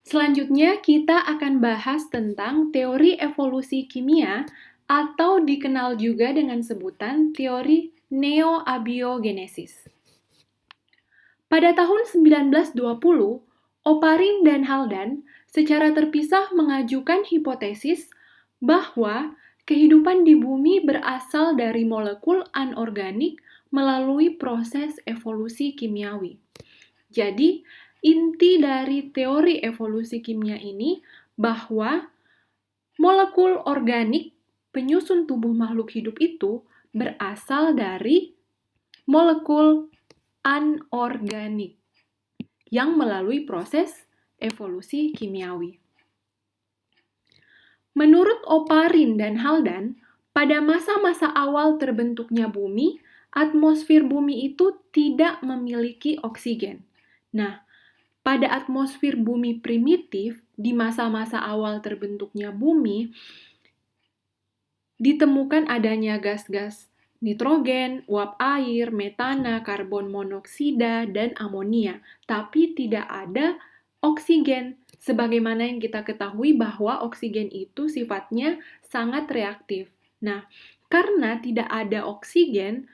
Selanjutnya, kita akan bahas tentang teori evolusi kimia atau dikenal juga dengan sebutan teori neoabiogenesis. Pada tahun 1920, Oparin dan Haldane secara terpisah mengajukan hipotesis bahwa kehidupan di bumi berasal dari molekul anorganik melalui proses evolusi kimiawi. Jadi, inti dari teori evolusi kimia ini bahwa molekul organik penyusun tubuh makhluk hidup itu berasal dari molekul anorganik yang melalui proses evolusi kimiawi. Menurut Oparin dan Haldane, pada masa-masa awal terbentuknya bumi, atmosfer bumi itu tidak memiliki oksigen. Nah, pada atmosfer bumi primitif, di masa-masa awal terbentuknya bumi, ditemukan adanya gas-gas nitrogen, uap air, metana, karbon monoksida, dan amonia. Tapi tidak ada oksigen. Sebagaimana yang kita ketahui bahwa oksigen itu sifatnya sangat reaktif. Nah, karena tidak ada oksigen,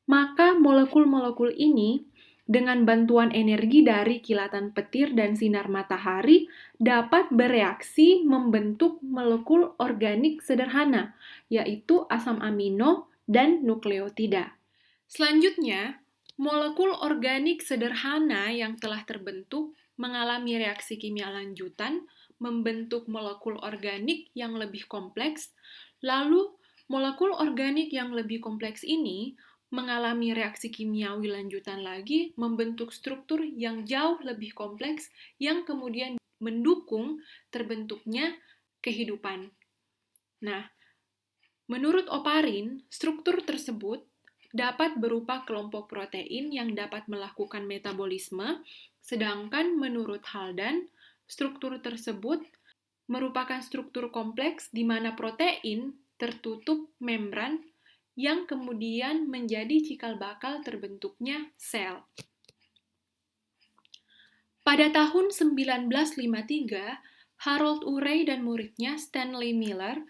maka molekul-molekul ini dengan bantuan energi dari kilatan petir dan sinar matahari dapat bereaksi membentuk molekul organik sederhana, yaitu asam amino dan nukleotida. Selanjutnya, molekul organik sederhana yang telah terbentuk mengalami reaksi kimia lanjutan membentuk molekul organik yang lebih kompleks, lalu molekul organik yang lebih kompleks ini mengalami reaksi kimiawi lanjutan lagi membentuk struktur yang jauh lebih kompleks yang kemudian mendukung terbentuknya kehidupan. Nah, menurut Oparin, struktur tersebut dapat berupa kelompok protein yang dapat melakukan metabolisme, sedangkan menurut Haldane, struktur tersebut merupakan struktur kompleks di mana protein tertutup membran yang kemudian menjadi cikal bakal terbentuknya sel. Pada tahun 1953, Harold Urey dan muridnya Stanley Miller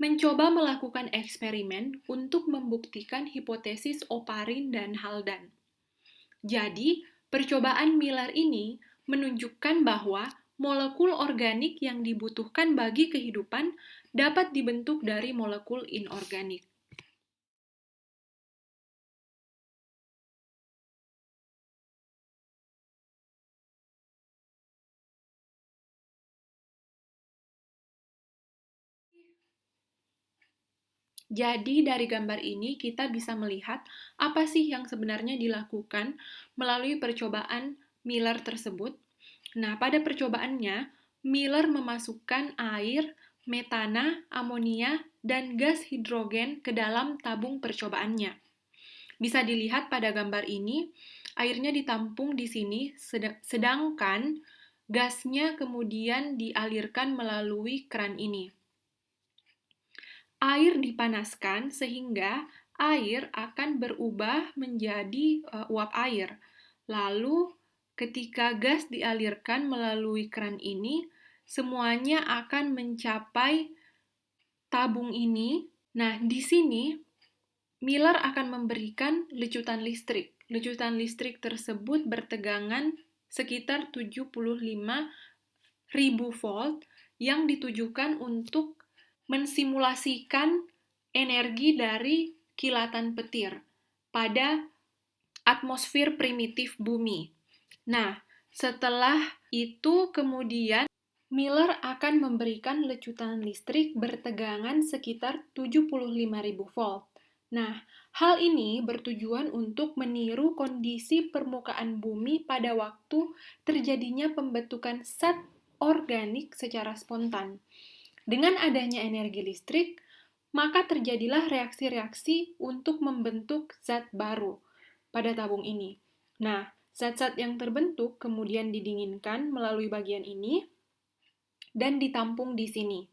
mencoba melakukan eksperimen untuk membuktikan hipotesis Oparin dan Haldane. Jadi, percobaan Miller ini menunjukkan bahwa molekul organik yang dibutuhkan bagi kehidupan dapat dibentuk dari molekul inorganik. Jadi dari gambar ini kita bisa melihat apa sih yang sebenarnya dilakukan melalui percobaan Miller tersebut. Nah, pada percobaannya, Miller memasukkan air, metana, amonia, dan gas hidrogen ke dalam tabung percobaannya. Bisa dilihat pada gambar ini, airnya ditampung di sini, sedangkan gasnya kemudian dialirkan melalui keran ini. Air dipanaskan sehingga air akan berubah menjadi uap air. Lalu ketika gas dialirkan melalui keran ini, semuanya akan mencapai tabung ini. Nah, di sini Miller akan memberikan lecutan listrik. Lecutan listrik tersebut bertegangan sekitar 75.000 volt yang ditujukan untuk mensimulasikan energi dari kilatan petir pada atmosfer primitif bumi. Nah, setelah itu kemudian Miller akan memberikan lecutan listrik bertegangan sekitar 75.000 volt. Nah, hal ini bertujuan untuk meniru kondisi permukaan bumi pada waktu terjadinya pembentukan zat organik secara spontan. Dengan adanya energi listrik, maka terjadilah reaksi-reaksi untuk membentuk zat baru pada tabung ini. Nah, zat-zat yang terbentuk kemudian didinginkan melalui bagian ini dan ditampung di sini.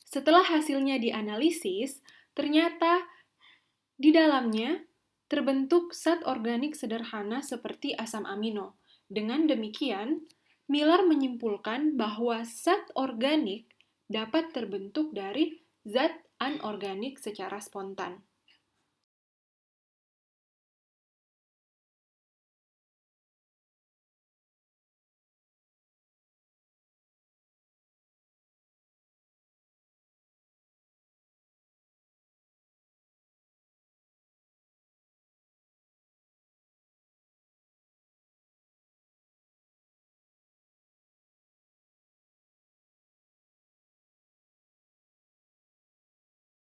Setelah hasilnya dianalisis, ternyata di dalamnya terbentuk zat organik sederhana seperti asam amino. Dengan demikian, Miller menyimpulkan bahwa zat organik dapat terbentuk dari zat anorganik secara spontan.